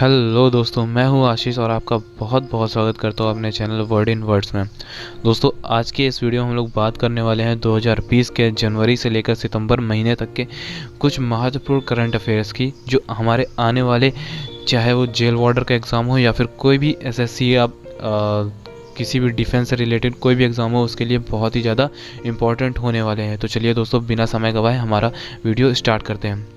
Hello दोस्तों, मैं हूं आशीष और आपका बहुत बहुत स्वागत करता हूं अपने चैनल वर्ड इन वर्ड्स में। दोस्तों, आज के इस वीडियो में हम लोग बात करने वाले हैं 2020 के जनवरी से लेकर सितंबर महीने तक के कुछ महत्वपूर्ण करंट अफेयर्स की, जो हमारे आने वाले, चाहे वो जेल वार्डर का एग्ज़ाम हो या फिर कोई भी एसएससी या किसी भी डिफेंस से रिलेटेड कोई भी एग्ज़ाम हो, उसके लिए बहुत ही ज़्यादा इंपॉर्टेंट होने वाले हैं। तो चलिए दोस्तों, बिना समय गवाए हमारा वीडियो स्टार्ट करते हैं।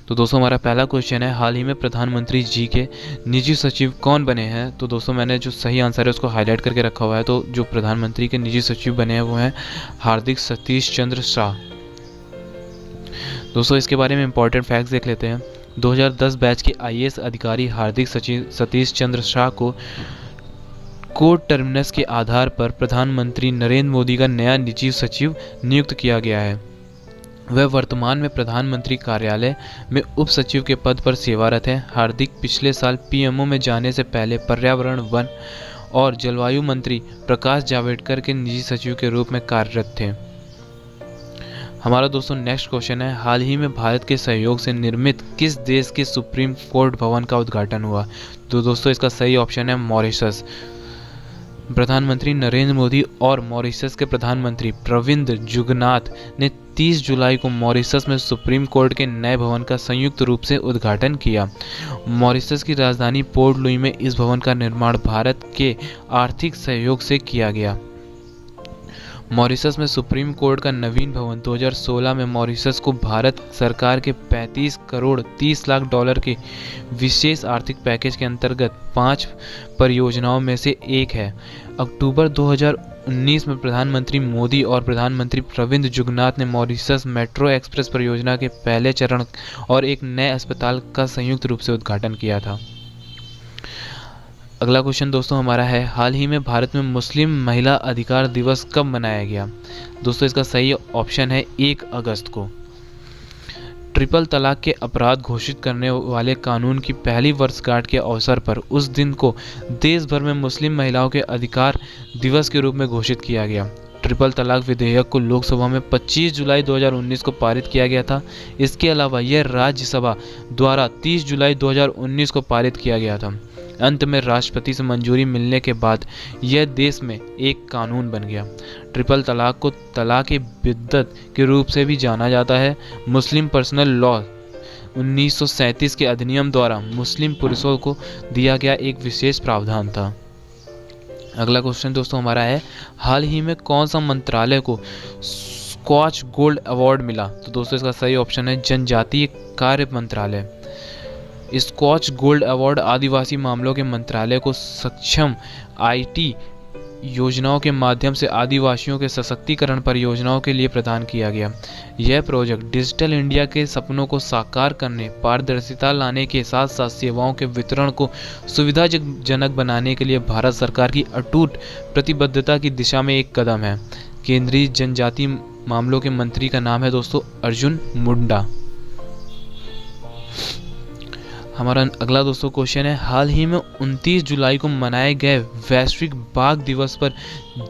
तो दोस्तों, हमारा पहला क्वेश्चन है, हाल ही में प्रधानमंत्री जी के निजी सचिव कौन बने हैं? तो दोस्तों, मैंने जो सही आंसर है उसको हाईलाइट करके रखा हुआ है। तो जो प्रधानमंत्री के निजी सचिव बने हैं वो हैं हार्दिक सतीश चंद्र शाह। दोस्तों, इसके बारे में इंपॉर्टेंट फैक्ट्स देख लेते हैं। 2010 बैच के आईएएस अधिकारी हार्दिक सतीश चंद्र शाह को कोर्ट टर्मिनस के आधार पर प्रधानमंत्री नरेंद्र मोदी का नया निजी सचिव नियुक्त किया गया है। वह वर्तमान में प्रधानमंत्री कार्यालय में उप सचिव के पद पर सेवारत हैं। हार्दिक पिछले साल पीएमओ में जाने से पहले पर्यावरण, वन और जलवायु मंत्री प्रकाश जावड़ेकर के निजी सचिव के रूप में कार्यरत थे। हमारा दोस्तों नेक्स्ट क्वेश्चन है, हाल ही में भारत के सहयोग से निर्मित किस देश के सुप्रीम कोर्ट भवन का उद्घाटन हुआ? तो दोस्तों, इसका सही ऑप्शन है मॉरिशस। प्रधानमंत्री नरेंद्र मोदी और मॉरिशस के प्रधानमंत्री प्रविंद जुगनाथ ने 30 जुलाई को मॉरिशस में सुप्रीम कोर्ट के नए भवन का संयुक्त रूप से उद्घाटन किया। मॉरिशस की राजधानी पोर्ट लुई में इस भवन का निर्माण भारत के आर्थिक सहयोग से किया गया। मॉरिशस में सुप्रीम कोर्ट का नवीन भवन 2016 में मॉरिशस को भारत सरकार के 35 करोड़ 30 लाख डॉलर के विशेष आर्थिक पैकेज के अंतर्गत 5 परियोजनाओं में से एक है। अक्टूबर 2019 में प्रधानमंत्री मोदी और प्रधानमंत्री प्रविंद जुगनाथ ने मॉरिशस मेट्रो एक्सप्रेस परियोजना के पहले चरण और एक नए अस्पताल का संयुक्त रूप से उद्घाटन किया था। अगला क्वेश्चन दोस्तों हमारा है, हाल ही में भारत में मुस्लिम महिला अधिकार दिवस कब मनाया गया? दोस्तों, इसका सही ऑप्शन है 1 अगस्त को। ट्रिपल तलाक के अपराध घोषित करने वाले कानून की पहली वर्षगांठ के अवसर पर उस दिन को देश भर में मुस्लिम महिलाओं के अधिकार दिवस के रूप में घोषित किया गया। ट्रिपल तलाक विधेयक को लोकसभा में 25 जुलाई 2019 को पारित किया गया था। इसके अलावा यह राज्यसभा द्वारा 30 जुलाई 2019 को पारित किया गया था। अंत में राष्ट्रपति से मंजूरी मिलने के बाद यह देश में एक कानून बन गया। ट्रिपल तलाक को तलाक बिद्दत के रूप से भी जाना जाता है। मुस्लिम पर्सनल लॉ 1937 के अधिनियम द्वारा मुस्लिम पुरुषों को दिया गया एक विशेष प्रावधान था। अगला क्वेश्चन दोस्तों हमारा है, हाल ही में कौन सा मंत्रालय को स्कॉच गोल्ड अवार्ड मिला? तो दोस्तों, इसका सही ऑप्शन है जनजातीय कार्य मंत्रालय। स्कॉच गोल्ड अवार्ड आदिवासी मामलों के मंत्रालय को सक्षम आईटी योजनाओं के माध्यम से आदिवासियों के सशक्तिकरण परियोजनाओं के लिए प्रदान किया गया। यह प्रोजेक्ट डिजिटल इंडिया के सपनों को साकार करने, पारदर्शिता लाने के साथ साथ सेवाओं के वितरण को सुविधाजनक बनाने के लिए भारत सरकार की अटूट प्रतिबद्धता की दिशा में एक कदम है। केंद्रीय जनजातीय मामलों के मंत्री का नाम है दोस्तों अर्जुन मुंडा। हमारा अगला दोस्तों क्वेश्चन है, हाल ही में 29 जुलाई को मनाए गए वैश्विक बाघ दिवस पर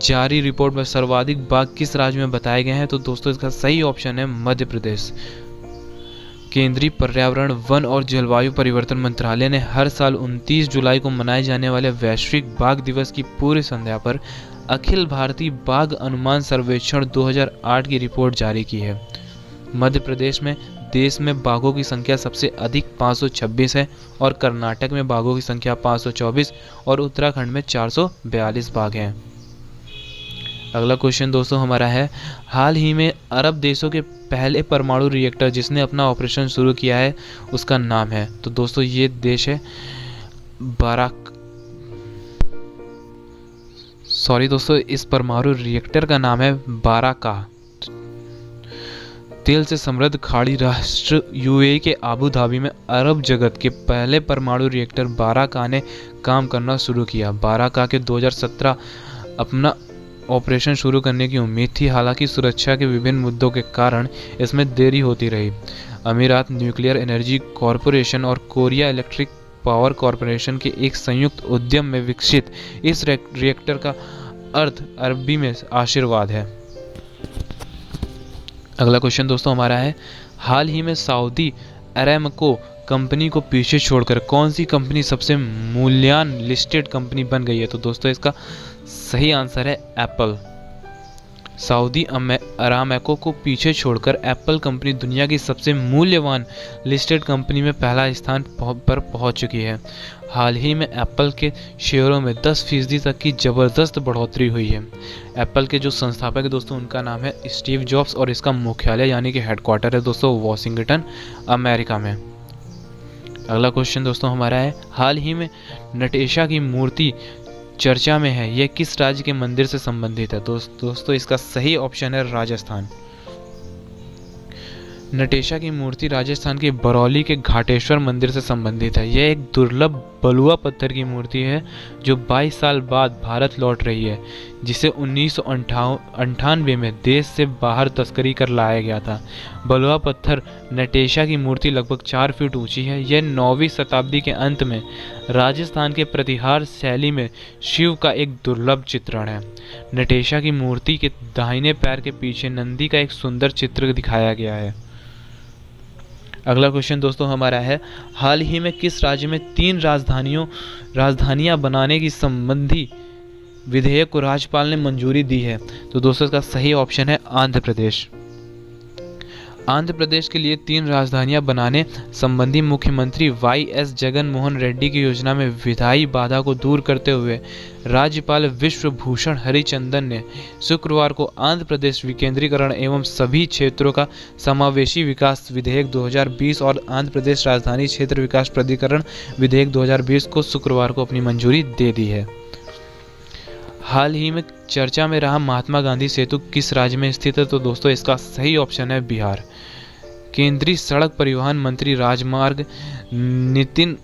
जारी रिपोर्ट में सर्वाधिक बाघ किस राज्य में बताए गए हैं? तो दोस्तों, इसका सही ऑप्शन है मध्य प्रदेश। केंद्रीय पर्यावरण, वन और जलवायु परिवर्तन मंत्रालय ने हर साल 29 जुलाई को मनाए जाने वाले वैश्विक बाघ दिवस की पूर्व संध्या पर अखिल भारतीय बाघ अनुमान सर्वेक्षण 2008 की रिपोर्ट जारी की है। मध्य प्रदेश में देश में बाघों की संख्या सबसे अधिक 526 है और कर्नाटक में बाघों की संख्या 524 और उत्तराखंड में 442 बाघ हैं। अगला क्वेश्चन दोस्तों हमारा है, हाल ही में अरब देशों के पहले परमाणु रिएक्टर जिसने अपना ऑपरेशन शुरू किया है उसका नाम है? तो दोस्तों, ये देश है इस परमाणु रिएक्टर का नाम है बाराका। तेल से समृद्ध खाड़ी राष्ट्र यूएई के आबू धाबी में अरब जगत के पहले परमाणु रिएक्टर बाराका ने काम करना शुरू किया। बाराका के 2017 अपना ऑपरेशन शुरू करने की उम्मीद थी, हालांकि सुरक्षा के विभिन्न मुद्दों के कारण इसमें देरी होती रही। अमीरात न्यूक्लियर एनर्जी कॉरपोरेशन और कोरिया इलेक्ट्रिक पावर कॉरपोरेशन के एक संयुक्त उद्यम में विकसित इस रिएक्टर का अर्थ अरबी में आशीर्वाद है। अगला क्वेश्चन दोस्तों हमारा है, हाल ही में सऊदी अरामको कंपनी को पीछे छोड़कर कौन सी कंपनी सबसे मूल्यवान लिस्टेड कंपनी बन गई है? तो दोस्तों इसका सही आंसर है एप्पल। सऊदी अरामको को पीछे छोड़कर एप्पल कंपनी दुनिया की सबसे मूल्यवान लिस्टेड कंपनी में पहला स्थान पर पहुंच चुकी है। हाल ही में एप्पल के शेयरों में 10% तक की ज़बरदस्त बढ़ोतरी हुई है। एप्पल के जो संस्थापक है दोस्तों, उनका नाम है स्टीव जॉब्स और इसका मुख्यालय यानी कि हेडक्वार्टर है दोस्तों वॉशिंगटन, अमेरिका में। अगला क्वेश्चन दोस्तों हमारा है, हाल ही में नटेशा की मूर्ति चर्चा में है, यह किस राज्य के मंदिर से संबंधित है? दोस्तों इसका सही ऑप्शन है राजस्थान। नटेशा की मूर्ति राजस्थान के बरौली के घाटेश्वर मंदिर से संबंधित है। यह एक दुर्लभ बलुआ पत्थर की मूर्ति है जो 22 साल बाद भारत लौट रही है, जिसे 1998 में देश से बाहर तस्करी कर लाया गया था। बलुआ पत्थर नटेशा की मूर्ति लगभग 4 फीट ऊंची है। यह 9वीं शताब्दी के अंत में राजस्थान के प्रतिहार शैली में शिव का एक दुर्लभ चित्रण है। नटेशा की मूर्ति के दाहिने पैर के पीछे नंदी का एक सुंदर चित्र दिखाया गया है। अगला क्वेश्चन दोस्तों हमारा है, हाल ही में किस राज्य में 3 राजधानियां बनाने की संबंधी विधेयक को राज्यपाल ने मंजूरी दी है? तो दोस्तों इसका सही ऑप्शन है आंध्र प्रदेश। आंध्र प्रदेश के लिए 3 राजधानियां बनाने संबंधी मुख्यमंत्री वाई.एस. जगन मोहन रेड्डी की योजना में विधायी बाधा को दूर करते हुए राज्यपाल विश्वभूषण हरिचंदन ने शुक्रवार को आंध्र प्रदेश विकेंद्रीकरण एवं सभी क्षेत्रों का समावेशी विकास विधेयक 2020 और आंध्र प्रदेश राजधानी क्षेत्र विकास प्राधिकरण विधेयक 2020 को शुक्रवार को अपनी मंजूरी दे दी है। हाल ही में चर्चा में रहा महात्मा गांधी सेतु किस राज्य में स्थित है? तो दोस्तों इसका सही ऑप्शन है बिहार। केंद्रीय सड़क परिवहन मंत्री राजमार्ग नितिन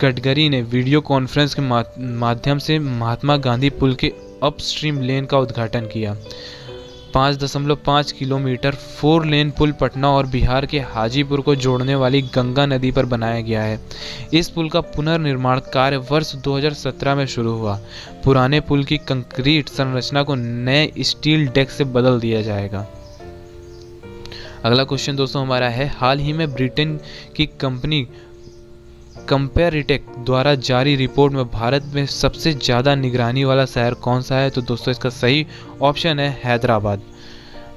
गडकरी ने वीडियो कॉन्फ्रेंस के माध्यम से महात्मा गांधी पुल के अपस्ट्रीम लेन का उद्घाटन किया। 5.5 किलोमीटर 4 लेन पुल पटना और बिहार के हाजीपुर को जोड़ने वाली गंगा नदी पर बनाया गया है। इस पुल का पुनर्निर्माण कार्य वर्ष 2017 में शुरू हुआ। पुराने पुल की कंक्रीट संरचना को नए स्टील डेक से बदल दिया जाएगा। अगला क्वेश्चन दोस्तों हमारा है, हाल ही में ब्रिटेन की कंपनी कंपेरिटेक द्वारा जारी रिपोर्ट में भारत में सबसे ज़्यादा निगरानी वाला शहर कौन सा है? तो दोस्तों इसका सही ऑप्शन है हैदराबाद।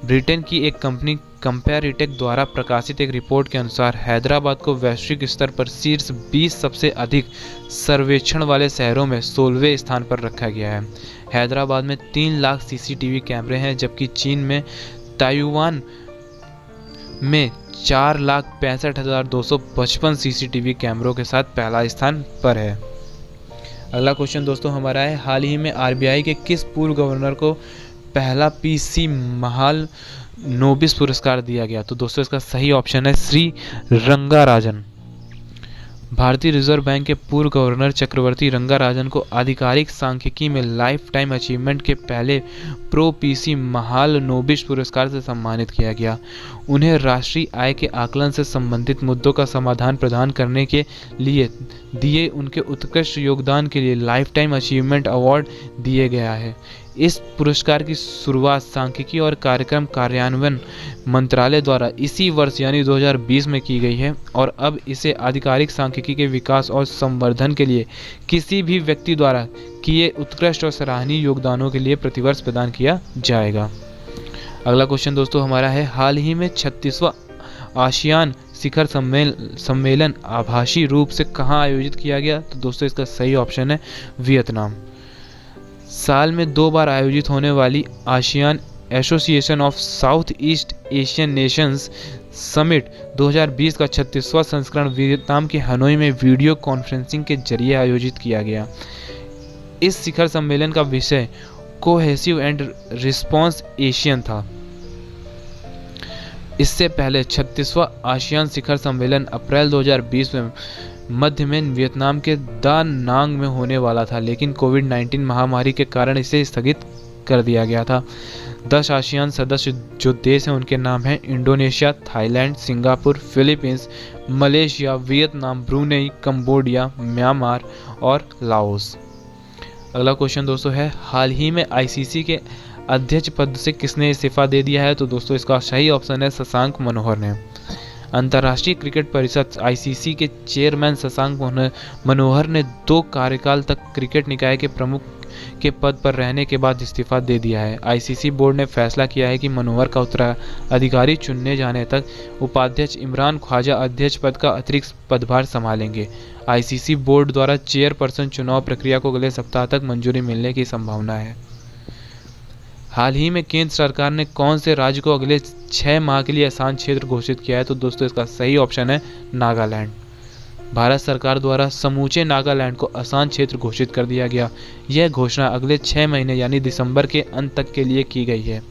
ब्रिटेन की एक कंपनी कंपेरिटेक द्वारा प्रकाशित एक रिपोर्ट के अनुसार हैदराबाद को वैश्विक स्तर पर शीर्ष 20 सबसे अधिक सर्वेक्षण वाले शहरों में 16वें स्थान पर रखा गया है। हैदराबाद में 3 लाख सीसीटीवी कैमरे हैं, जबकि चीन में ताइवान में 4,65,255 सीसीटीवी कैमरों के साथ पहला स्थान पर है। अगला क्वेश्चन दोस्तों हमारा है, हाल ही में आरबीआई के किस पूर्व गवर्नर को पहला पीसी महालनोबिस पुरस्कार दिया गया? तो दोस्तों इसका सही ऑप्शन है श्री रंगाराजन। भारतीय रिजर्व बैंक के पूर्व गवर्नर चक्रवर्ती रंगाराजन को आधिकारिक सांख्यिकी में लाइफ टाइम अचीवमेंट के पहले प्रो पीसी महालनोबिस पुरस्कार से सम्मानित किया गया। उन्हें राष्ट्रीय आय के आकलन से संबंधित मुद्दों का समाधान प्रदान करने के लिए दिए उनके उत्कृष्ट योगदान के लिए लाइफ टाइम अचीवमेंट अवार्ड दिए गया है। इस पुरस्कार की शुरुआत सांख्यिकी और कार्यक्रम कार्यान्वयन मंत्रालय द्वारा इसी वर्ष यानी 2020 में की गई है और अब इसे आधिकारिक सांख्यिकी के विकास और संवर्धन के लिए किसी भी व्यक्ति द्वारा किए उत्कृष्ट और सराहनीय योगदानों के लिए प्रतिवर्ष प्रदान किया जाएगा। अगला क्वेश्चन दोस्तों हमारा है, हाल ही में 36वां आसियान शिखर सम्मेलन आभासी रूप से कहाँ आयोजित किया गया? तो दोस्तों इसका सही ऑप्शन है वियतनाम। साल में 2 बार आयोजित होने वाली ASEAN association of south east Asian Nations summit 2020 का 36वां संस्करण वियतनाम के हनोई में वीडियो कॉन्फ्रेंसिंग के जरिए आयोजित किया गया। इस शिखर सम्मेलन का विषय कोहेसिव एंड रिस्पॉन्स एशियन था। इससे पहले 36वां आसियान शिखर सम्मेलन अप्रैल 2020 में मध्य में वियतनाम के दा नांग में होने वाला था, लेकिन कोविड-19 महामारी के कारण इसे स्थगित कर दिया गया था। 10 आसियान सदस्य जो देश हैं उनके नाम हैं Indonesia, Thailand, Singapore, Philippines, Malaysia, Vietnam, Brunei, Cambodia, Myanmar और लाओस। अगला क्वेश्चन दोस्तों है, हाल ही में आईसीसी के अध्यक्ष पद से किसने इस्तीफा दे दिया है? तो दोस्तों इसका सही ऑप्शन है शशांक मनोहर ने। अंतर्राष्ट्रीय क्रिकेट परिषद आईसीसी के चेयरमैन शशांक मनोहर ने 2 कार्यकाल तक क्रिकेट निकाय के प्रमुख के पद पर रहने के बाद इस्तीफा दे दिया है। आईसीसी बोर्ड ने फैसला किया है कि मनोहर का उत्तराधिकारी चुनने जाने तक उपाध्यक्ष इमरान ख्वाजा अध्यक्ष पद का अतिरिक्त पदभार संभालेंगे। आईसीसी बोर्ड द्वारा चेयरपर्सन चुनाव प्रक्रिया को अगले सप्ताह तक मंजूरी मिलने की संभावना है। हाल ही में केंद्र सरकार ने कौन से राज्य को अगले 6 माह के लिए आसान क्षेत्र घोषित किया है? तो दोस्तों इसका सही ऑप्शन है नागालैंड। भारत सरकार द्वारा समूचे नागालैंड को आसान क्षेत्र घोषित कर दिया गया। यह घोषणा अगले 6 महीने यानी दिसंबर के अंत तक के लिए की गई है।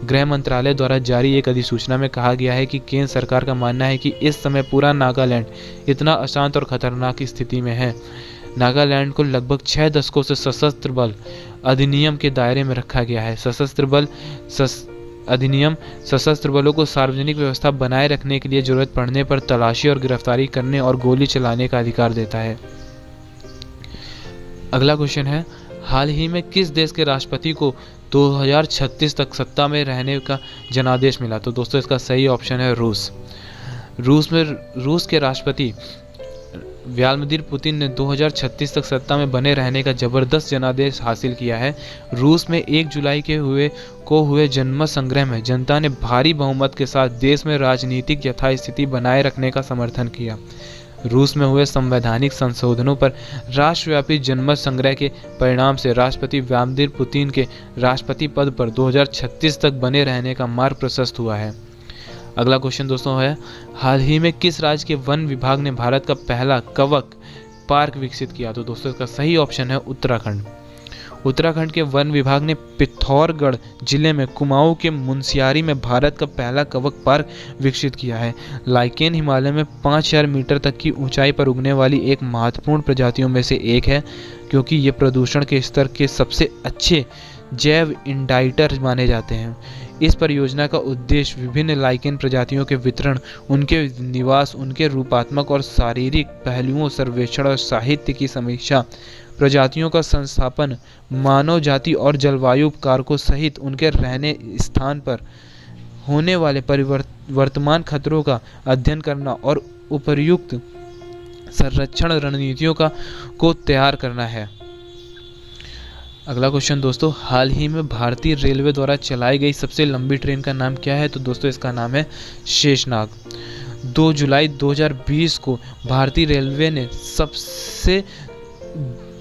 गृह मंत्रालय द्वारा जारी एक अधिसूचना में कहा गया है कि केंद्र सरकार का मानना है कि इस समय पूरा नागालैंड इतना अशांत और खतरनाक स्थिति में है। नागालैंड को लगभग 6 दशकों से सशस्त्र बल अधिनियम के दायरे में रखा गया है। अधिनियम सशस्त्र बलों को सार्वजनिक व्यवस्था बनाए रखने के लिए जरूरत पड़ने पर तलाशी और गिरफ्तारी करने और गोली चलाने का अधिकार देता है। अगला क्वेश्चन है, हाल ही में किस देश के राष्ट्रपति को 2036 तक सत्ता में रहने का जनादेश मिला? तो दोस्तों इसका सही ऑप्शन है रूस। रूस के राष्ट्रपति व्लादिमीर पुतिन ने 2036 तक सत्ता में बने रहने का जबरदस्त जनादेश हासिल किया है। रूस में 1 जुलाई को हुए जनमत संग्रह में जनता ने भारी बहुमत के साथ देश में राजनीतिक यथास्थिति बनाए रखने का समर्थन किया। रूस में हुए संवैधानिक संशोधनों पर राष्ट्रव्यापी जनमत संग्रह के परिणाम से राष्ट्रपति व्लादिमीर पुतिन के राष्ट्रपति पद पर 2036 तक बने रहने का मार्ग प्रशस्त हुआ है। अगला क्वेश्चन दोस्तों है, हाल ही में किस राज्य के वन विभाग ने भारत का पहला कवक पार्क विकसित किया? तो दोस्तों इसका सही ऑप्शन है उत्तराखंड। उत्तराखंड के वन विभाग ने पिथौरागढ़ जिले में कुमाऊं के मुनस्यारी में भारत का पहला कवक पार्क विकसित किया है। लाइकेन हिमालय में 5000 मीटर तक की ऊंचाई पर उगने वाली एक महत्वपूर्ण प्रजातियों में से एक है, क्योंकि ये प्रदूषण के स्तर के सबसे अच्छे जैव इंडाइटर माने जाते हैं। इस परियोजना का उद्देश्य विभिन्न लाइकेन प्रजातियों के वितरण, उनके निवास, उनके रूपात्मक और शारीरिक पहलुओं सर्वेक्षण और साहित्य की समीक्षा, प्रजातियों का संस्थापन, मानव जाति और जलवायु कारकों सहित उनके रहने स्थान पर होने वाले वर्तमान खतरों का अध्ययन करना और उपयुक्त संरक्षण रणनीतियों को तैयार करना है। अगला क्वेश्चन दोस्तों, हाल ही में भारतीय रेलवे द्वारा चलाई गई सबसे लंबी ट्रेन का नाम क्या है? तो दोस्तों इसका नाम है शेषनाग। 2 जुलाई 2020 को भारतीय रेलवे ने सबसे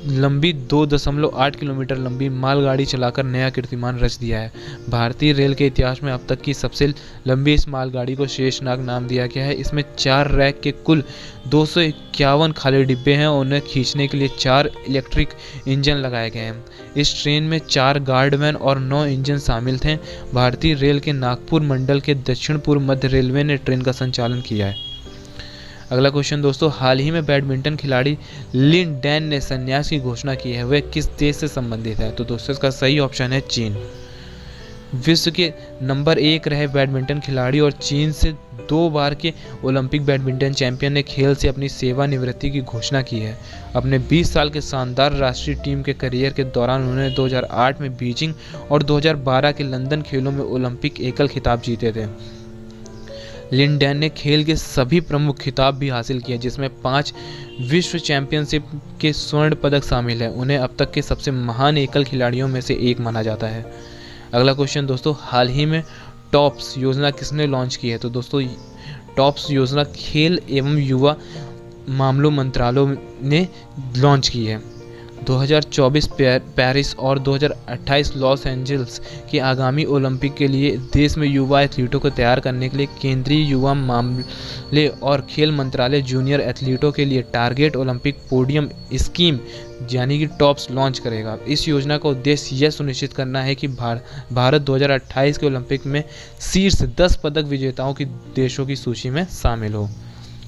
लंबी 2.8 किलोमीटर लंबी मालगाड़ी चलाकर नया कीर्तिमान रच दिया है। भारतीय रेल के इतिहास में अब तक की सबसे लंबी इस मालगाड़ी को शेषनाग नाम दिया गया है। इसमें 4 रैक के कुल 251 खाली डिब्बे हैं और उन्हें खींचने के लिए 4 इलेक्ट्रिक इंजन लगाए गए हैं। इस ट्रेन में 4 गार्डमैन और 9 इंजन शामिल थे। भारतीय रेल के नागपुर मंडल के दक्षिण पूर्व मध्य रेलवे ने ट्रेन का संचालन किया है। अगला क्वेश्चन दोस्तों, हाल ही में बैडमिंटन खिलाड़ी लिन डैन ने संन्यास की घोषणा की है, वह किस देश से संबंधित है? तो दोस्तों इसका सही ऑप्शन है चीन। विश्व के नंबर 1 रहे बैडमिंटन खिलाड़ी और चीन से 2 बार के ओलंपिक बैडमिंटन चैंपियन ने खेल से अपनी सेवानिवृत्ति की घोषणा की है। अपने 20 साल के शानदार राष्ट्रीय टीम के करियर के दौरान उन्होंने 2008 में बीजिंग और 2012 के लंदन खेलों में ओलंपिक एकल खिताब जीते थे। लिन डैन ने खेल के सभी प्रमुख खिताब भी हासिल किए, जिसमें 5 विश्व चैंपियनशिप के स्वर्ण पदक शामिल हैं। उन्हें अब तक के सबसे महान एकल खिलाड़ियों में से एक माना जाता है। अगला क्वेश्चन दोस्तों, हाल ही में टॉप्स योजना किसने लॉन्च की है? तो दोस्तों टॉप्स योजना खेल एवं युवा मामलों मंत्रालय ने लॉन्च की है। 2024 पेरिस और 2028 लॉस एंजल्स के आगामी ओलंपिक के लिए देश में युवा एथलीटों को तैयार करने के लिए केंद्रीय युवा मामले और खेल मंत्रालय जूनियर एथलीटों के लिए टारगेट ओलंपिक पोडियम स्कीम यानी कि टॉप्स लॉन्च करेगा। इस योजना का उद्देश्य यह सुनिश्चित करना है कि भारत 2028 के ओलंपिक में शीर्ष 10 पदक विजेताओं की देशों की सूची में शामिल हो।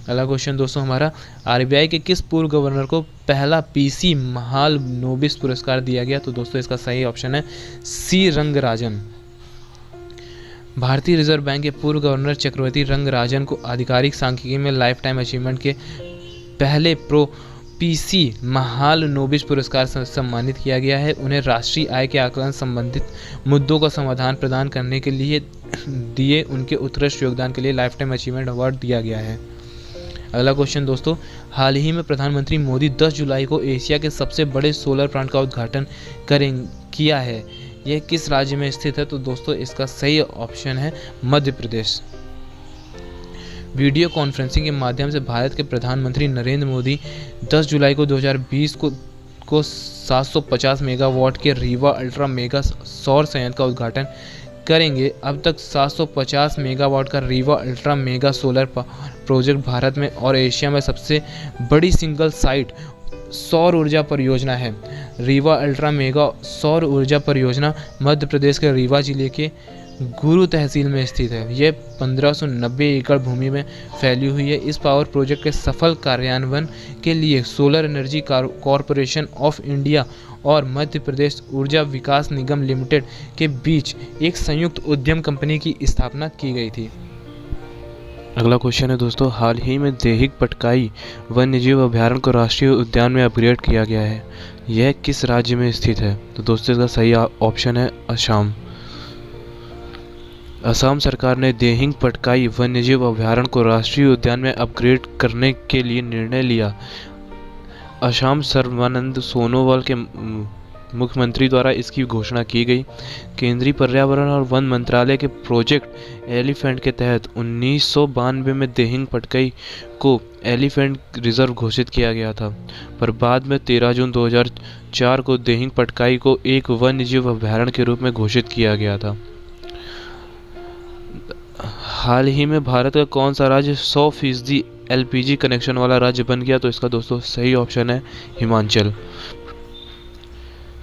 अगला क्वेश्चन दोस्तों हमारा, आरबीआई के किस पूर्व गवर्नर को पहला पीसी महालनोबिस पुरस्कार दिया गया? तो दोस्तों इसका सही ऑप्शन है सी रंगराजन। भारतीय रिजर्व बैंक के पूर्व गवर्नर चक्रवर्ती रंगराजन को आधिकारिक सांख्यिकी में लाइफ टाइम अचीवमेंट के पहले पीसी महालनोबिस पुरस्कार से सम्मानित किया गया है। उन्हें राष्ट्रीय आय के आकलन संबंधित मुद्दों का समाधान प्रदान करने के लिए दिए उनके उत्कृष्ट योगदान के लिए लाइफ टाइम अचीवमेंट अवार्ड दिया गया है। अगला क्वेश्चन दोस्तों, हाल ही में प्रधानमंत्री मोदी 10 जुलाई को एशिया के सबसे बड़े सोलर प्लांट का उद्घाटन किया है। यह किस राज्य में स्थित है? तो दोस्तों इसका सही ऑप्शन है मध्य प्रदेश। वीडियो कॉन्फ्रेंसिंग के माध्यम से भारत के प्रधानमंत्री नरेंद्र मोदी 10 जुलाई को 2020 को 750 मेगावाट के रीवा अल्ट्रा मेगा सौर संयंत्र का उद्घाटन करेंगे। अब तक 750 मेगावाट का Rewa ultra mega solar project Bharat में और एशिया में सबसे बड़ी सिंगल साइट सौर ऊर्जा परियोजना है। रीवा अल्ट्रा मेगा सौर ऊर्जा परियोजना मध्य प्रदेश के रीवा जिले के गुरु तहसील में स्थित है। यह 1590 एकड़ भूमि में फैली हुई है। इस पावर प्रोजेक्ट के सफल कार्यान्वयन के लिए solar energy corporation of India और मध्य प्रदेश ऊर्जा विकास निगम लिमिटेड के बीच एक संयुक्त उद्यम कंपनी की स्थापना की गई थी। अगला क्वेश्चन है दोस्तों, हाल ही में देहिक पटकाई वन्यजीव अभयारण्य को राष्ट्रीय उद्यान में अपग्रेड किया गया है। यह किस राज्य में स्थित है? तो दोस्तों इसका सही ऑप्शन है असम। असम सरकार ने देहिंग पटकाई वन्यजीव अभयारण्य को राष्ट्रीय उद्यान में अपग्रेड करने के लिए निर्णय लिया। असम सर्बानंद सोनोवाल के मुख्यमंत्री द्वारा इसकी घोषणा की गई। केंद्रीय पर्यावरण और वन मंत्रालय के प्रोजेक्ट एलिफेंट के तहत 1992 में देहिंग पटकाई को एलिफेंट रिजर्व घोषित किया गया था, पर बाद में 13 जून 2004 को देहिंग पटकाई को एक वन्यजीव अभयारण्य के रूप में घोषित किया गया था। हाल ही में भारत का कौन सा राज्य 100% एलपीजी कनेक्शन वाला राज्य बन गया? तो इसका दोस्तों सही ऑप्शन है हिमाचल।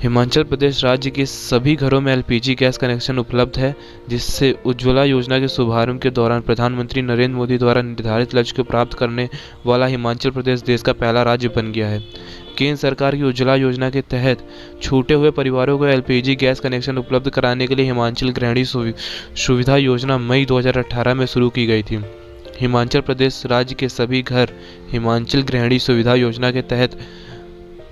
हिमाचल प्रदेश राज्य के सभी घरों में एलपीजी गैस कनेक्शन उपलब्ध है, जिससे उज्ज्वला योजना के शुभारंभ के दौरान प्रधानमंत्री नरेंद्र मोदी द्वारा निर्धारित लक्ष्य को प्राप्त करने वाला हिमाचल प्रदेश देश का पहला राज्य बन गया है। केंद्र सरकार की उज्ज्वला योजना के तहत छूटे हुए परिवारों को एलपीजी गैस कनेक्शन उपलब्ध कराने के लिए हिमाचल गृहिणी सुविधा योजना मई 2018 में शुरू की गई थी। हिमाचल प्रदेश राज्य के सभी घर हिमाचल गृहिणी सुविधा योजना के तहत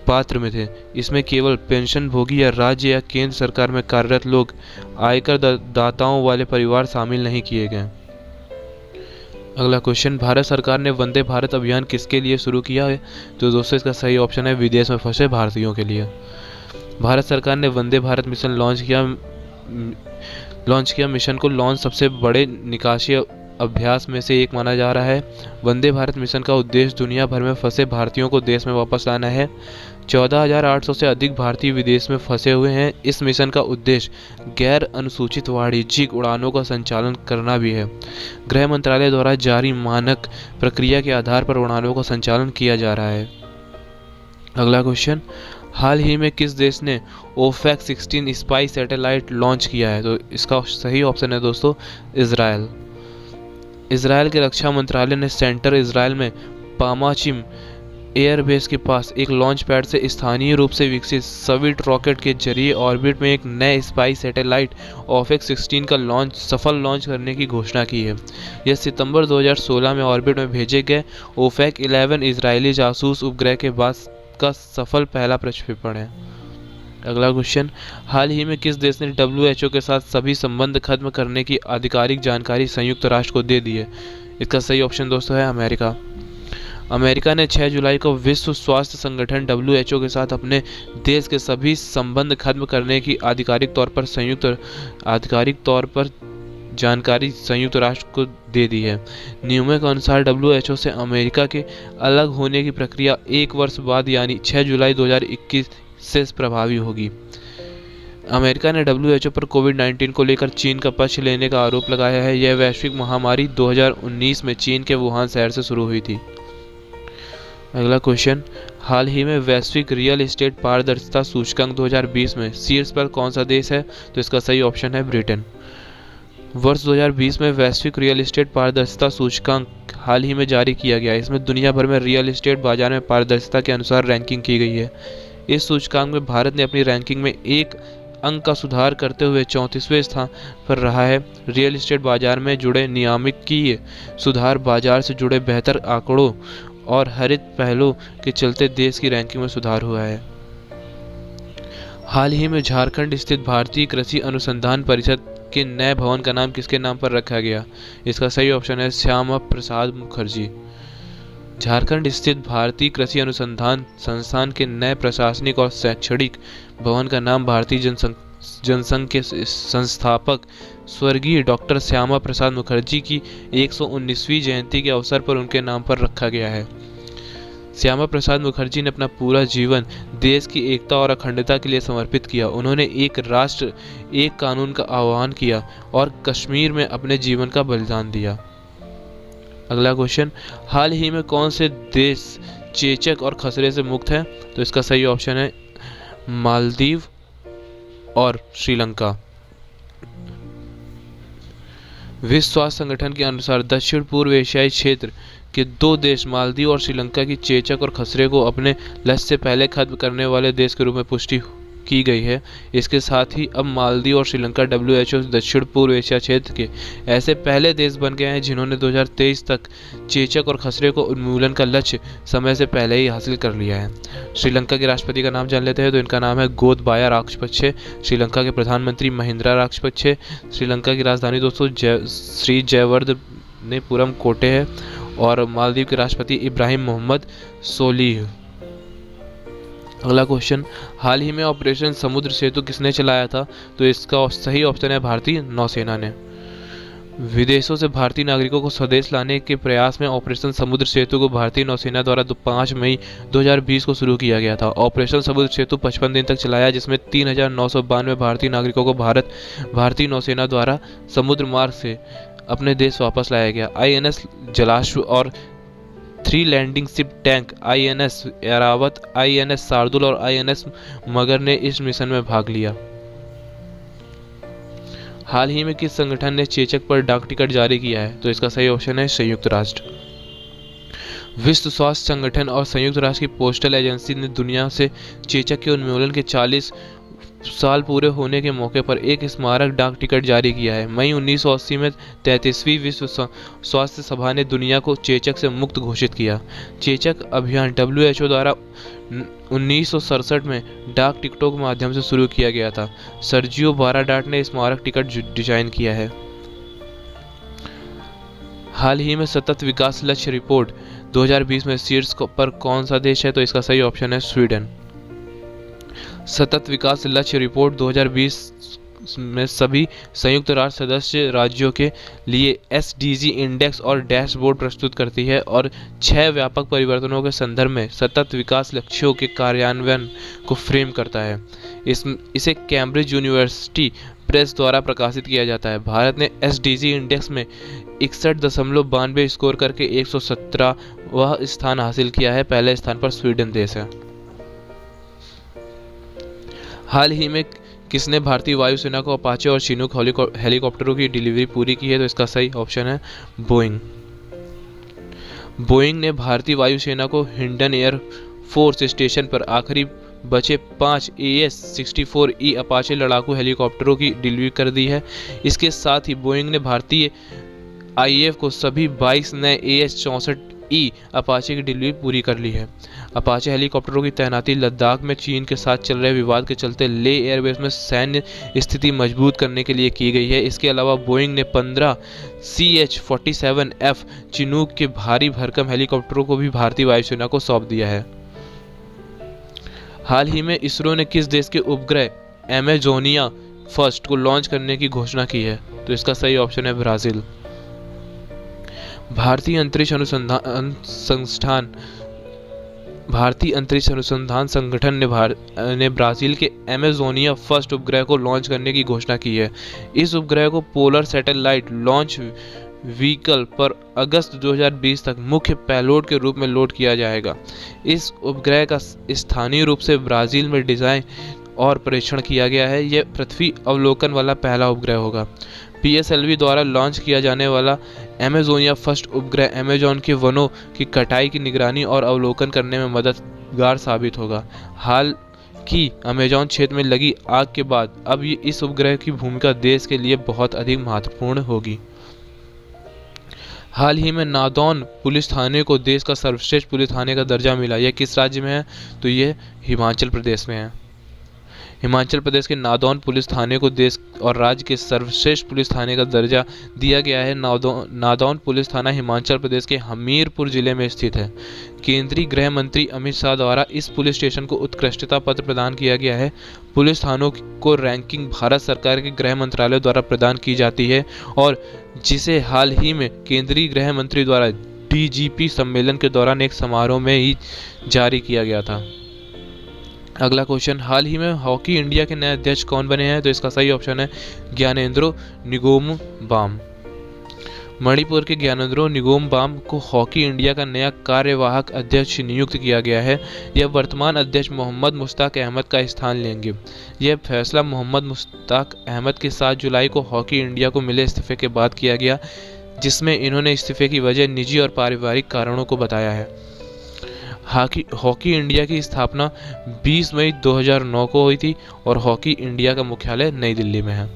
पात्र में थे। इसमें केवल पेंशनभोगी या राज्य या केंद्र सरकार में कार्यरत लोग, आयकर दाताओं वाले परिवार शामिल नहीं किए गए। अगला क्वेश्चन, भारत सरकार ने वंदे भारत अभियान किसके लिए शुरू किया है? तो दोस्तों इसका सही ऑप्शन है विदेश में फंसे भारतीयों के लिए। भारत सरकार ने वंदे भारत मिशन लॉन्च किया। मिशन को लॉन्च सबसे बड़े निकासी अभ्यास में से एक माना जा रहा है। वंदे भारत मिशन का उद्देश्य दुनिया भर में फंसे भारतीयों को देश में वापस लाना है। 14,800 से अधिक भारतीय विदेश में फंसे हुए हैं। इस मिशन का उद्देश्य गैर अनुसूचित वाणिज्यिक उड़ानों का संचालन करना भी है। गृह मंत्रालय द्वारा जारी मानक प्रक्रिया के आधार पर उड़ानों का संचालन किया जा रहा है। अगला क्वेश्चन, हाल ही में किस देश ने ओफेक 16 स्पाई सैटेलाइट लॉन्च किया है? तो इसका सही ऑप्शन है दोस्तों इजराइल। इजराइल के रक्षा मंत्रालय ने सेंटर इजराइल में पामाचिम एयरबेस के पास एक लॉन्च पैड से स्थानीय रूप से विकसित स्वीट रॉकेट के जरिए ऑर्बिट में एक नए स्पाई सैटेलाइट ओफेक 16 का सफल लॉन्च करने की घोषणा की है। यह सितंबर 2016 में ऑर्बिट में भेजे गए ओफेक 11 इजरायली जासूस उपग्रह के बाद का सफल पहला प्रक्षेपण है। अगला क्वेश्चन, हाल ही में किस देश ने WHO के साथ सभी संबंध खत्म करने की आधिकारिक जानकारी संयुक्त राष्ट्र को दे दी है? इसका सही ऑप्शन दोस्तों है अमेरिका। अमेरिका ने 6 जुलाई को विश्व स्वास्थ्य संगठन WHO के साथ अपने देश के सभी संबंध खत्म करने की आधिकारिक तौर पर जानकारी संयुक्त राष्ट्र को दे दी है। नियमों के अनुसार WHO से अमेरिका के अलग होने की प्रक्रिया 1 वर्ष बाद यानी 6 जुलाई 2021 से प्रभावी होगी। अमेरिका ने WHO पर कोविड-19 को लेकर चीन का पक्ष लेने का आरोप लगाया है। यह वैश्विक महामारी 2019 में चीन के वुहान शहर से शुरू हुई थी। अगला क्वेश्चन, हाल ही में वैश्विक रियल एस्टेट पारदर्शिता सूचकांक 2020 में शीर्ष पर कौन सा देश है? तो इसका सही ऑप्शन है ब्रिटेन। वर्ष 2020 में वैश्विक रियल एस्टेट पारदर्शिता सूचकांक हाल ही में जारी किया गया। इसमें दुनिया भर में रियल एस्टेट बाजार में पारदर्शिता के अनुसार रैंकिंग की गई है। इस सूचकांक में भारत ने अपनी रैंकिंग में 1 अंक का सुधार करते हुए 34वें स्थान पर रहा है। रियल एस्टेट बाजार में जुड़े नियामकीय सुधार, बाजार से जुड़े बेहतर आंकड़ों और हरित पहलों के चलते देश की रैंकिंग में सुधार हुआ है। हाल ही में झारखंड स्थित भारतीय कृषि अनुसंधान परिषद के नए भवन का नाम किसके नाम पर रखा गया? इसका सही ऑप्शन है श्यामा प्रसाद मुखर्जी। झारखंड स्थित भारतीय कृषि अनुसंधान संस्थान के नए प्रशासनिक और शैक्षणिक भवन का नाम भारतीय जनसंघ के संस्थापक स्वर्गीय डॉक्टर श्यामा प्रसाद मुखर्जी की 119वीं जयंती के अवसर पर उनके नाम पर रखा गया है। श्यामा प्रसाद मुखर्जी ने अपना पूरा जीवन देश की एकता और अखंडता के लिए समर्पित किया। उन्होंने एक राष्ट्र एक कानून का आह्वान किया और कश्मीर में अपने जीवन का बलिदान दिया। अगला क्वेश्चन, हाल ही में कौन से देश चेचक और खसरे से मुक्त हैं? तो इसका सही ऑप्शन है मालदीव और श्रीलंका। विश्व स्वास्थ्य संगठन के अनुसार दक्षिण पूर्व एशियाई क्षेत्र के 2 देश मालदीव और श्रीलंका की चेचक और खसरे को अपने लक्ष्य से पहले खत्म करने वाले देश के रूप में पुष्टि की गई है। इसके साथ ही अब मालदीव और श्रीलंका WHO दक्षिण पूर्व एशिया क्षेत्र के ऐसे पहले देश बन गए हैं जिन्होंने 2023 तक चेचक और खसरे को उन्मूलन का लक्ष्य समय से पहले ही हासिल कर लिया है। श्रीलंका के राष्ट्रपति का नाम जान लेते हैं, तो इनका नाम है गोतबाया राजपक्षे। श्रीलंका के प्रधानमंत्री महिंद्रा राजपक्षे। श्रीलंका की राजधानी दोस्तों श्री जयवर्धनेपुरम कोटे है और मालदीव के राष्ट्रपति इब्राहिम मोहम्मद सोलिह। अगला क्वेश्चन, हाल ही में ऑपरेशन समुद्र सेतु किसने चलाया था? तो इसका सही ऑप्शन है भारतीय नौसेना ने। विदेशों से भारतीय नागरिकों को स्वदेश लाने के प्रयास में ऑपरेशन समुद्र सेतु को भारतीय नौसेना द्वारा 5 मई 2020 को शुरू किया गया था। ऑपरेशन समुद्र सेतु 55 दिन तक चलाया, जिसमें 3,992 भारतीय नागरिकों को भारतीय नौसेना द्वारा समुद्र मार्ग से अपने देश वापस लाया गया। INS जलाश्व और 3 landing ship tank INS Airavat, INS Shardul और INS मगर ने इस मिशन में भाग लिया। हाल ही में किस संगठन ने चेचक पर डाक टिकट जारी किया है? तो इसका सही ऑप्शन है संयुक्त राष्ट्र। विश्व स्वास्थ्य संगठन और संयुक्त राष्ट्र की पोस्टल एजेंसी ने दुनिया से चेचक के उन्मूलन के 40 साल पूरे होने के मौके पर एक स्मारक डाक टिकट जारी किया है। मई 1980 में 33वीं विश्व स्वास्थ्य सभा ने दुनिया को चेचक से मुक्त घोषित किया। चेचक अभियान WHO द्वारा 1967 में डाक टिकटों के माध्यम से शुरू किया गया था। सर्जियो बाराडाट ने स्मारक टिकट डिजाइन किया है। हाल ही में सतत विकास लक्ष्य रिपोर्ट 2020 में शीर्ष पर कौन सा देश है? तो इसका सही ऑप्शन है स्वीडन। सतत विकास लक्ष्य रिपोर्ट 2020 में सभी संयुक्त राष्ट्र सदस्य राज्यों के लिए SDG इंडेक्स और डैशबोर्ड प्रस्तुत करती है और 6 व्यापक परिवर्तनों के संदर्भ में सतत विकास लक्ष्यों के कार्यान्वयन को फ्रेम करता है। इसे कैम्ब्रिज यूनिवर्सिटी प्रेस द्वारा प्रकाशित किया जाता है। भारत ने SDG इंडेक्स में 61.92 स्कोर करके 117वां स्थान हासिल किया है। पहले स्थान पर स्वीडन देश है। हाल ही में किसने भारतीय वायुसेना को अपाचे और चिनूक हेलीकॉप्टरों की डिलीवरी पूरी की है? तो इसका सही ऑप्शन है बोइंग। बोइंग ने भारतीय वायुसेना को हिंडन एयर फोर्स स्टेशन पर आखिरी बचे 5 AS-64E अपाचे लड़ाकू हेलीकॉप्टरों की डिलीवरी कर दी है। इसके साथ ही बोइंग ने भारतीय IAF को सभी 22 नए AS-64E अपाचे की डिलीवरी पूरी कर ली है। अपाचे हेलीकॉप्टरों की तैनाती लद्दाख में चीन के साथ चल रहे विवाद के चलते ले एयरबेस में सैन्य स्थिति मजबूत करने के लिए की गई है। इसके अलावा बोइंग ने 15 CH-47F चिनूक के भारी भरकम हेलीकॉप्टरों को भी भारतीय वायुसेना को सौंप दिया है। हाल ही में इसरो ने किस देश के उपग्रह एमेजोनिया फर्स्ट को लॉन्च करने की घोषणा की है? तो इसका सही ऑप्शन है ब्राजील। भारतीय अंतरिक्ष अनुसंधान संगठन ने ब्राजील के एमेजोनिया फर्स्ट उपग्रह को लॉन्च करने की घोषणा की है। इस उपग्रह को पोलर सैटेलाइट लॉन्च व्हीकल पर अगस्त 2020 तक मुख्य पेलोड के रूप में लोड किया जाएगा। इस उपग्रह का स्थानीय रूप से ब्राजील में डिजाइन और परीक्षण किया गया है। यह पृथ्वी अवलोकन वाला पहला उपग्रह होगा। PSLV द्वारा लॉन्च किया जाने वाला एमेजोनिया फर्स्ट उपग्रह अमेजोन के वनों की कटाई की निगरानी और अवलोकन करने में मददगार साबित होगा। हाल की अमेजोन क्षेत्र में लगी आग के बाद अब इस उपग्रह की भूमिका देश के लिए बहुत अधिक महत्वपूर्ण होगी। हाल ही में नादौन पुलिस थाने को देश का सर्वश्रेष्ठ पुलिस थाने का दर्जा मिला। यह किस राज्य में है? तो ये हिमाचल प्रदेश में है। हिमाचल प्रदेश के नादौन पुलिस थाने को देश और राज्य के सर्वश्रेष्ठ पुलिस थाने का दर्जा दिया गया है। नादौन पुलिस थाना हिमाचल प्रदेश के हमीरपुर जिले में स्थित है। केंद्रीय गृह मंत्री अमित शाह द्वारा इस पुलिस स्टेशन को उत्कृष्टता पत्र प्रदान किया गया है। पुलिस थानों को रैंकिंग भारत सरकार के गृह मंत्रालय द्वारा प्रदान की जाती है और जिसे हाल ही में केंद्रीय गृह मंत्री द्वारा डीजीपी सम्मेलन के दौरान एक समारोह में ही जारी किया गया था। अगला क्वेश्चन, हाल ही में हॉकी इंडिया के नए अध्यक्ष कौन बने हैं? तो इसका सही ऑप्शन है ज्ञानेंद्रो निंगोमबाम। मणिपुर के ज्ञानेंद्रो निंगोमबाम को हॉकी इंडिया का नया कार्यवाहक अध्यक्ष नियुक्त किया गया है। यह वर्तमान अध्यक्ष मोहम्मद मुश्ताक अहमद का स्थान लेंगे। यह फैसला मोहम्मद मुश्ताक अहमद के 7 जुलाई को हॉकी इंडिया को मिले इस्तीफे के बाद किया गया, जिसमें इन्होंने इस्तीफे की वजह निजी और पारिवारिक कारणों को बताया है। हॉकी इंडिया की स्थापना 20 मई 2009 को हुई थी और हॉकी इंडिया का मुख्यालय नई दिल्ली में है।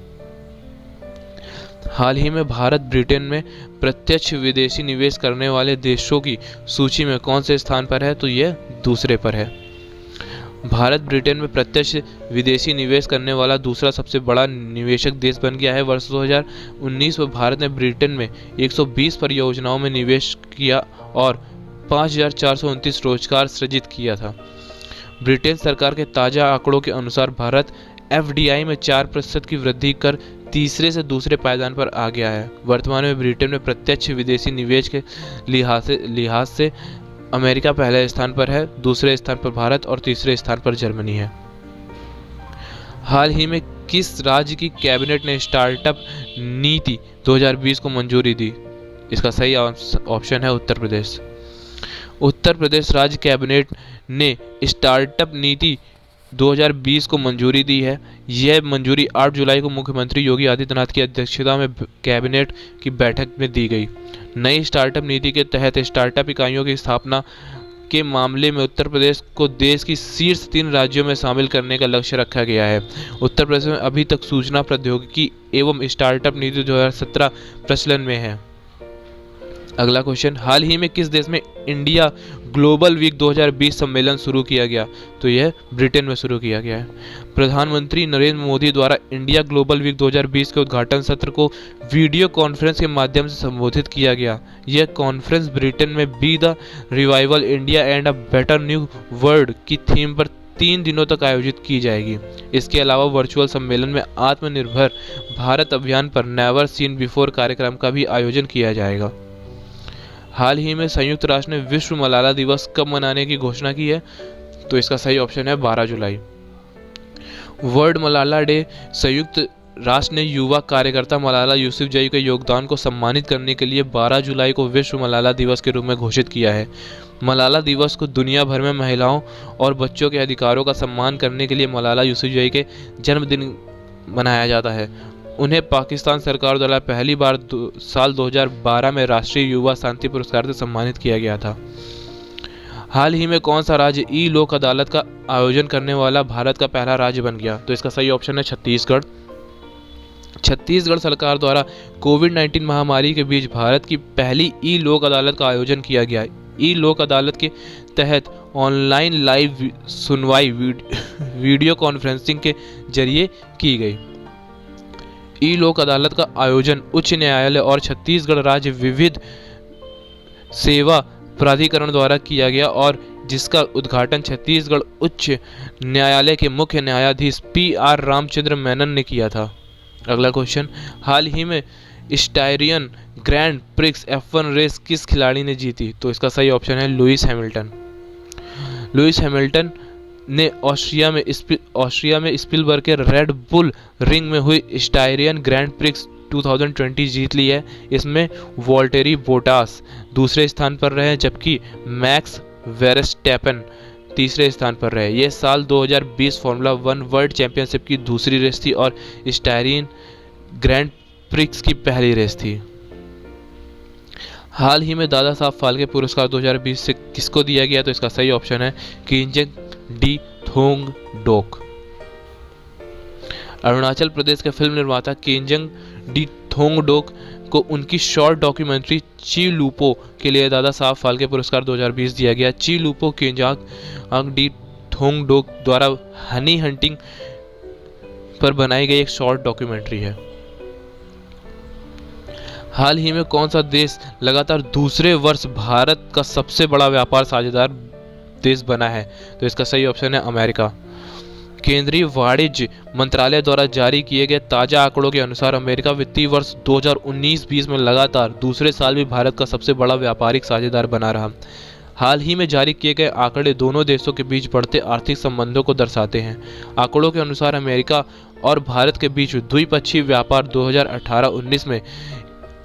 हाल ही में भारत ब्रिटेन में प्रत्यक्ष विदेशी निवेश करने वाले देशों की सूची में कौन से स्थान पर है? तो यह दूसरे पर है। भारत ब्रिटेन में प्रत्यक्ष विदेशी निवेश करने वाला दूसरा सबसे बड़ा निवेशक देश बन गया है। वर्ष 2019 में भारत ने ब्रिटेन में 120 परियोजनाओं में निवेश किया और 5,429 रोजगार सृजित किया था। ब्रिटेन सरकार के ताज़ा आंकड़ों के अनुसार भारत एफडीआई में 4% की वृद्धि कर तीसरे से दूसरे पायदान पर आ गया है। वर्तमान में ब्रिटेन में प्रत्यक्ष विदेशी निवेश के लिहाज से अमेरिका पहले स्थान पर है, दूसरे स्थान पर भारत और तीसरे स्थान पर जर्मनी है। हाल ही में किस राज्य की कैबिनेट ने स्टार्टअप नीति 2020 को मंजूरी दी? इसका सही ऑप्शन है उत्तर प्रदेश। उत्तर प्रदेश राज्य कैबिनेट ने स्टार्टअप नीति 2020 को मंजूरी दी है। यह मंजूरी 8 जुलाई को मुख्यमंत्री योगी आदित्यनाथ की अध्यक्षता में कैबिनेट की बैठक में दी गई। नई स्टार्टअप नीति के तहत स्टार्टअप इकाइयों की स्थापना के मामले में उत्तर प्रदेश को देश की शीर्ष 3 राज्यों में शामिल करने का लक्ष्य रखा गया है। उत्तर प्रदेश में अभी तक सूचना प्रौद्योगिकी एवं स्टार्टअप नीति 2017 प्रचलन में है। अगला क्वेश्चन, हाल ही में किस देश में इंडिया ग्लोबल वीक 2020 सम्मेलन शुरू किया गया? तो यह ब्रिटेन में शुरू किया गया है। प्रधानमंत्री नरेंद्र मोदी द्वारा इंडिया ग्लोबल वीक 2020 के उद्घाटन सत्र को वीडियो कॉन्फ्रेंस के माध्यम से संबोधित किया गया। यह कॉन्फ्रेंस ब्रिटेन में be the revival India and a better new world की थीम पर 3 दिनों तक आयोजित की जाएगी। इसके अलावा वर्चुअल सम्मेलन में आत्मनिर्भर भारत अभियान पर नेवर सीन बिफोर कार्यक्रम का भी आयोजन किया जाएगा। हाल ही में संयुक्त राष्ट्र ने विश्व मलाला दिवस कब मनाने की घोषणा की है? तो इसका सही ऑप्शन है 12 जुलाई। वर्ल्ड मलाला डे संयुक्त राष्ट्र ने युवा कार्यकर्ता मलाला यूसुफजई के योगदान को सम्मानित करने के लिए 12 जुलाई को विश्व मलाला दिवस के रूप में घोषित किया है। मलाला दिवस को दुनिया भर में महिलाओं और बच्चों के अधिकारों का सम्मान करने के लिए मलाला यूसुफजई के जन्मदिन मनाया जाता है। उन्हें पाकिस्तान सरकार द्वारा पहली बार साल 2012 में राष्ट्रीय युवा शांति पुरस्कार से सम्मानित किया गया था। हाल ही में कौन सा राज्य ई लोक अदालत का आयोजन करने वाला भारत का पहला राज्य बन गया? तो इसका सही ऑप्शन है छत्तीसगढ़। छत्तीसगढ़ सरकार द्वारा कोविड-19 महामारी के बीच भारत की पहली ई लोक अदालत का आयोजन किया गया। ई लोक अदालत के तहत ऑनलाइन लाइव सुनवाई वीडियो कॉन्फ्रेंसिंग के जरिए की गई। ई लोक अदालत का आयोजन उच्च न्यायालय और छत्तीसगढ़ राज्य विधिक सेवा प्राधिकरण द्वारा किया गया और जिसका उद्घाटन छत्तीसगढ़ उच्च न्यायालय के मुख्य न्यायाधीश PR रामचंद्र मेनन ने किया था। अगला क्वेश्चन, हाल ही में Styrian grand prix F1 race किस खिलाड़ी ने जीती? तो इसका सही ऑप्शन है लुइस हैमिल्टन। लुइस हैमिल्टन ने ऑस्ट्रिया में स्पिलबर्ग के रेड बुल रिंग में हुई स्टायरियन ग्रैंड प्रिक्स 2020 जीत ली है। इसमें वॉल्टेरी बोटास दूसरे स्थान पर रहे जबकि मैक्स वेरस्टैपेन तीसरे स्थान पर रहे। यह साल 2020 फॉर्मूला 1 वर्ल्ड चैंपियनशिप की दूसरी रेस थी और स्टायरियन ग्रैंड प्रिक्स की पहली रेस थी। हाल ही में दादा साहब फाल्के पुरस्कार 2020 से किसको दिया गया? तो इसका सही ऑप्शन है किंजक डी थोंगडोक। अरुणाचल प्रदेश के फिल्म निर्माता किंजक डी थोंगडोक को उनकी शॉर्ट डॉक्यूमेंट्री ची लूपो के लिए दादा साहब फाल्के पुरस्कार 2020 दिया गया। ची लूपो केंजांग डी थोंग डोक द्वारा हनी हंटिंग पर बनाई गई एक शॉर्ट डॉक्यूमेंट्री है। हाल ही में कौन सा देश लगातार दूसरे वर्ष भारत का सबसे बड़ा व्यापार साझेदार देश बना है? तो इसका सही ऑप्शन है अमेरिका। केंद्रीय वाणिज्य मंत्रालय द्वारा जारी किए गए ताजा आंकड़ों के अनुसार अमेरिका वित्तीय वर्ष 2019-20 में लगातार दूसरे साल भी भारत का सबसे बड़ा व्यापारिक साझेदार बना रहा। हाल ही में जारी किए गए आंकड़े दोनों देशों के बीच बढ़ते आर्थिक संबंधों को दर्शाते हैं। आंकड़ों के अनुसार अमेरिका और भारत के बीच द्विपक्षीय व्यापार 2018-19 में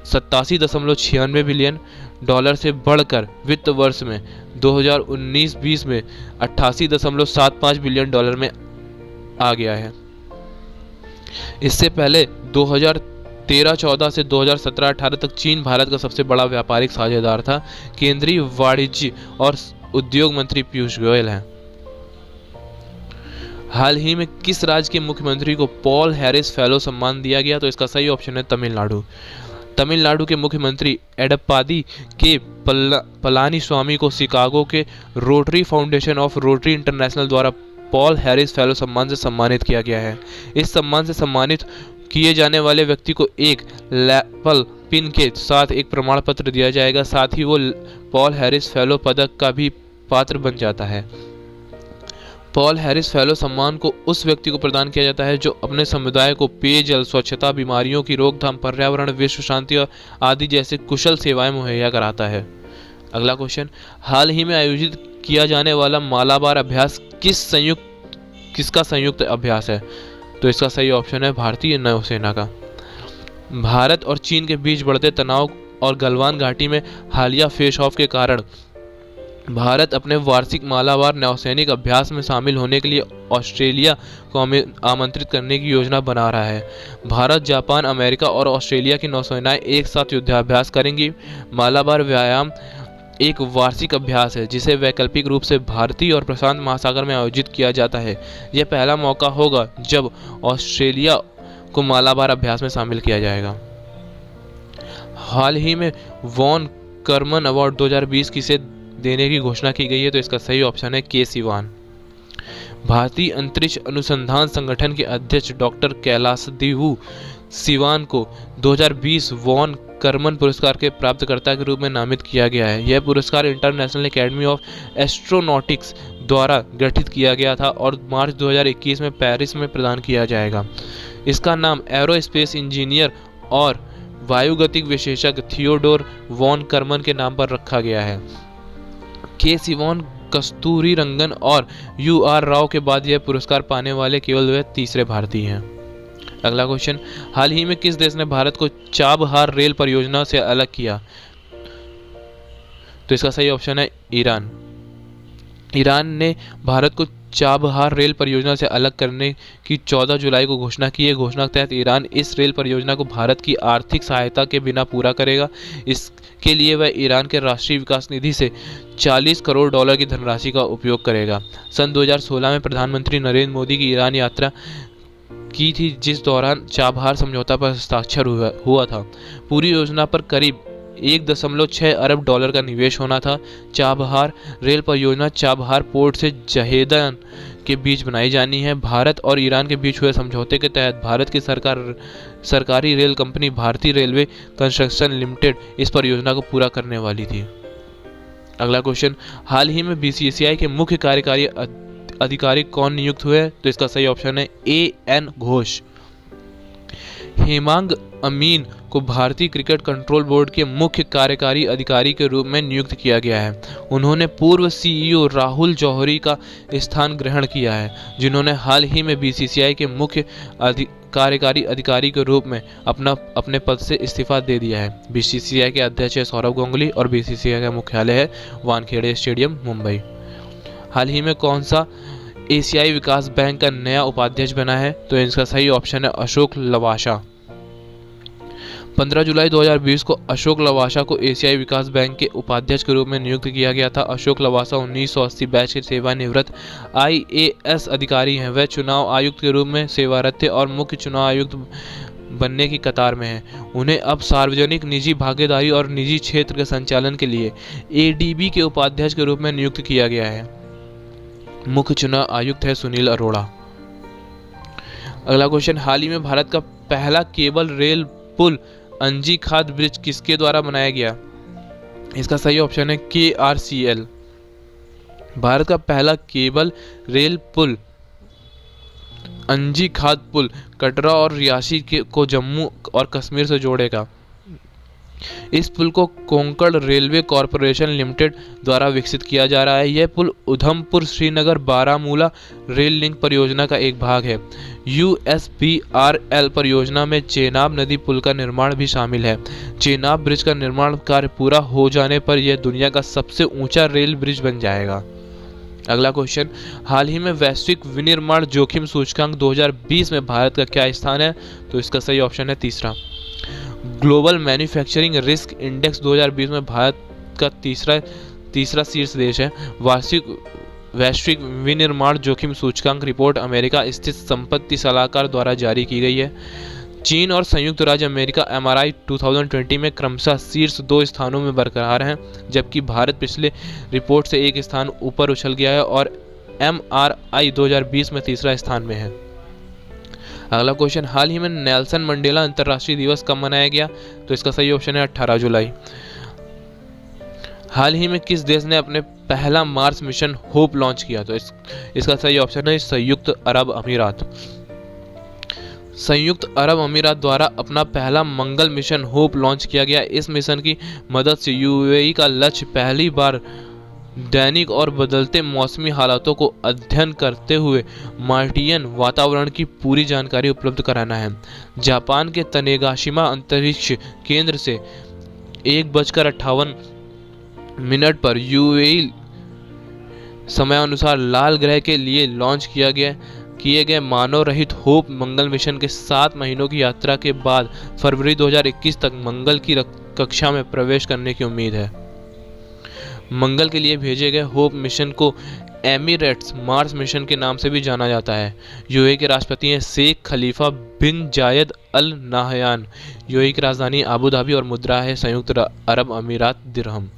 87.96 बिलियन डॉलर से बढ़कर वित्त वर्ष में 2019-20 में 88.75 बिलियन डॉलर में आ गया है। इससे पहले 2013-14 से 2017-18 तक चीन भारत का सबसे बड़ा व्यापारिक साझेदार था। केंद्रीय वाणिज्य और उद्योग मंत्री पीयूष गोयल हैं। हाल ही में किस राज्य के मुख्यमंत्री को पॉल हैरिस फेलो सम्मान दिया गया? तो इसका सही ऑप्शन है तमिलनाडु। तमिलनाडु के मुख्यमंत्री एडप्पादी के पलानीस्वामी को शिकागो के rotary foundation of rotary international द्वारा पॉल हैरिस फेलो सम्मान से सम्मानित किया गया है। इस सम्मान से सम्मानित किए जाने वाले व्यक्ति को एक लैपल पिन के साथ एक प्रमाण पत्र दिया जाएगा। साथ ही वो पॉल हैरिस फेलो पदक का भी पात्र बन जाता है। पॉल हैरिस फेलो सम्मान को उस व्यक्ति को प्रदान किया जाता है जो अपने समुदाय को पेयजल, स्वच्छता, बीमारियों की रोकथाम, पर्यावरण, विश्व शांति आदि जैसे कुशल सेवाएं मुहैया कराता है। अगला क्वेश्चन, हाल ही में आयोजित किया जाने वाला मालाबार अभ्यास किसका संयुक्त अभ्यास है? तो इसका सही ऑप्शन है भारतीय नौसेना का। भारत और चीन के बीच बढ़ते तनाव और गलवान घाटी में हालिया फेस ऑफ के कारण भारत अपने वार्षिक मालाबार नौसैनिक अभ्यास में शामिल होने के लिए ऑस्ट्रेलिया को आमंत्रित करने की योजना बना रहा है। भारत, जापान, अमेरिका और ऑस्ट्रेलिया की नौसेनाएं एक साथ युद्धाभ्यास करेंगी। मालाबार व्यायाम एक वार्षिक अभ्यास है जिसे वैकल्पिक रूप से भारतीय और प्रशांत महासागर में आयोजित किया जाता है। यह पहला मौका होगा जब ऑस्ट्रेलिया को मालाबार अभ्यास में शामिल किया जाएगा। हाल ही में वॉन कर्मन अवार्ड 2020 किसे देने की घोषणा की गई है? तो इसका सही ऑप्शन है के सिवान। भारतीय अंतरिक्ष अनुसंधान संगठन के अध्यक्ष डॉक्टर कैलासदेवु सिवान को 2020 वॉन कर्मन पुरस्कार के प्राप्तकर्ता के रूप में नामित किया गया है। यह पुरस्कार इंटरनेशनल एकेडमी ऑफ एस्ट्रोनॉटिक्स द्वारा गठित किया गया था और मार्च 2021 में पेरिस में प्रदान किया जाएगा। इसका नाम एरोस्पेस इंजीनियर और वायुगतिक विशेषज्ञ थियोडोर वॉन कर्मन के नाम पर रखा गया है। के सिवान, कस्तूरी रंगन और यूआर राव के बाद यह पुरस्कार पाने वाले केवल वे तीसरे भारतीय हैं। अगला क्वेश्चन, हाल ही में किस देश ने भारत को चाबहार रेल परियोजना से अलग किया? तो इसका सही ऑप्शन है ईरान। ईरान ने भारत को चाबहार रेल परियोजना से अलग करने की 14 जुलाई को घोषणा की है। घोषणा के तहत ईरान इस रेल परियोजना को भारत की आर्थिक सहायता के बिना पूरा करेगा। इसके लिए वह ईरान के राष्ट्रीय विकास निधि से 40 करोड़ डॉलर की धनराशि का उपयोग करेगा। सन 2016 में प्रधानमंत्री नरेंद्र मोदी की ईरान यात्रा की थी, जिस दौरान चाबहार समझौता पर हस्ताक्षर हुआ था। पूरी योजना पर करीब 1.6 अरब डॉलर का निवेश होना था। चाबहार रेल परियोजना चाबहार पोर्ट से जहेदन के बीच बनाई जानी है। भारत और ईरान के बीच हुए समझौते के तहत भारत की सरकारी रेल कंपनी भारतीय रेलवे कंस्ट्रक्शन लिमिटेड इस परियोजना को पूरा करने वाली थी। अगला क्वेश्चन, हाल ही में बीसीसीआई के मुख्य कार्यकारी अधिकारी कौन नियुक्त हुए? तो इसका सही ऑप्शन है एएन घोष। हेमांग अमीन को भारतीय क्रिकेट कंट्रोल बोर्ड के मुख्य कार्यकारी अधिकारी के रूप में नियुक्त किया गया है। उन्होंने पूर्व सीईओ राहुल जौहरी का स्थान ग्रहण किया है, जिन्होंने हाल ही में बीसीसीआई के मुख्य कार्यकारी अधिकारी के रूप में अपने पद से इस्तीफा दे दिया है। बीसीसीआई के अध्यक्ष है सौरव गांगुली और बीसीसीआई का मुख्यालय है वानखेड़े स्टेडियम, मुंबई। हाल ही में कौन सा एशियाई विकास बैंक का नया उपाध्यक्ष बना है? तो इसका सही ऑप्शन है अशोक लवासा। 15 जुलाई 2020 को अशोक लवासा को एशियाई विकास बैंक के उपाध्यक्ष के रूप में नियुक्त किया गया था। अशोक लवासा 1980 बैच के सेवानिवृत्त आईएएस अधिकारी हैं। वह चुनाव आयुक्त के रूप में सेवारत थे और मुख्य चुनाव आयुक्त बनने की कतार में हैं। उन्हें अब सार्वजनिक निजी भागीदारी और निजी क्षेत्र के संचालन के लिए एडीबी के उपाध्यक्ष के रूप में नियुक्त किया गया है। मुख्य चुनाव आयुक्त है सुनील अरोड़ा। अगला क्वेश्चन, हाल ही में भारत का पहला केबल रेल पुल अंजी खाद ब्रिज किसके द्वारा बनाया गया? इसका सही ऑप्शन है KRCL। भारत का पहला केबल रेल पुल अंजी खाद पुल कटरा और रियासी को जम्मू और कश्मीर से जोड़ेगा। इस पुल को कोंकण रेलवे कॉरपोरेशन लिमिटेड द्वारा विकसित किया जा रहा है। यह पुल उधमपुर श्रीनगर बारामूला रेल लिंक परियोजना का एक भाग है। USBRL परियोजना में चेनाब नदी पुल का निर्माण भी शामिल है। चेनाब ब्रिज का निर्माण कार्य पूरा हो जाने पर यह दुनिया का सबसे ऊंचा रेल ब्रिज बन जाएगा। अगला क्वेश्चन, हाल ही में वैश्विक विनिर्माण जोखिम सूचकांक 2020 में भारत का क्या स्थान है? तो इसका सही ऑप्शन है तीसरा। ग्लोबल मैन्युफैक्चरिंग रिस्क इंडेक्स 2020 में भारत का तीसरा शीर्ष देश है। वैश्विक विनिर्माण जोखिम सूचकांक रिपोर्ट अमेरिका स्थित संपत्ति सलाहकार द्वारा जारी की गई है। चीन और संयुक्त राज्य अमेरिका MRI 2020 में क्रमशः शीर्ष 2 स्थानों में बरकरार हैं, जबकि भारत पिछले रिपोर्ट से एक स्थान ऊपर उछल गया है और MRI 2020 में तीसरा स्थान में है। अगला क्वेश्चन, हाल ही में नेल्सन मंडेला अंतर्राष्ट्रीय दिवस कब मनाया गया? तो इसका सही ऑप्शन है 18 जुलाई। हाल ही में किस देश ने अपने पहला मार्स मिशन होप लॉन्च किया? तो इसका सही ऑप्शन है संयुक्त अरब अमीरात। संयुक्त अरब अमीरात द्वारा अपना पहला मंगल मिशन होप लॉन्च किया गया। इस मिशन की मदद से UAE का लक्ष्य पहली बार दैनिक और बदलते मौसमी हालातों को अध्ययन करते हुए मार्टियन वातावरण की पूरी जानकारी उपलब्ध कराना है। जापान के तनेगाशिमा अंतरिक्ष केंद्र से 1:58 पर UAE समयानुसार लाल ग्रह के लिए लॉन्च किए गए मानव रहित होप मंगल मिशन के 7 महीनों की यात्रा के बाद फरवरी 2021 तक मंगल की कक्षा में प्रवेश करने की उम्मीद है। मंगल के लिए भेजे गए होप मिशन को एमिरेट्स मार्स मिशन के नाम से भी जाना जाता है। UAE के राष्ट्रपति हैं शेख खलीफा बिन जायद अल नाहयान। UAE की राजधानी आबू धाबी और मुद्रा है संयुक्त अरब अमीरात दिरहम।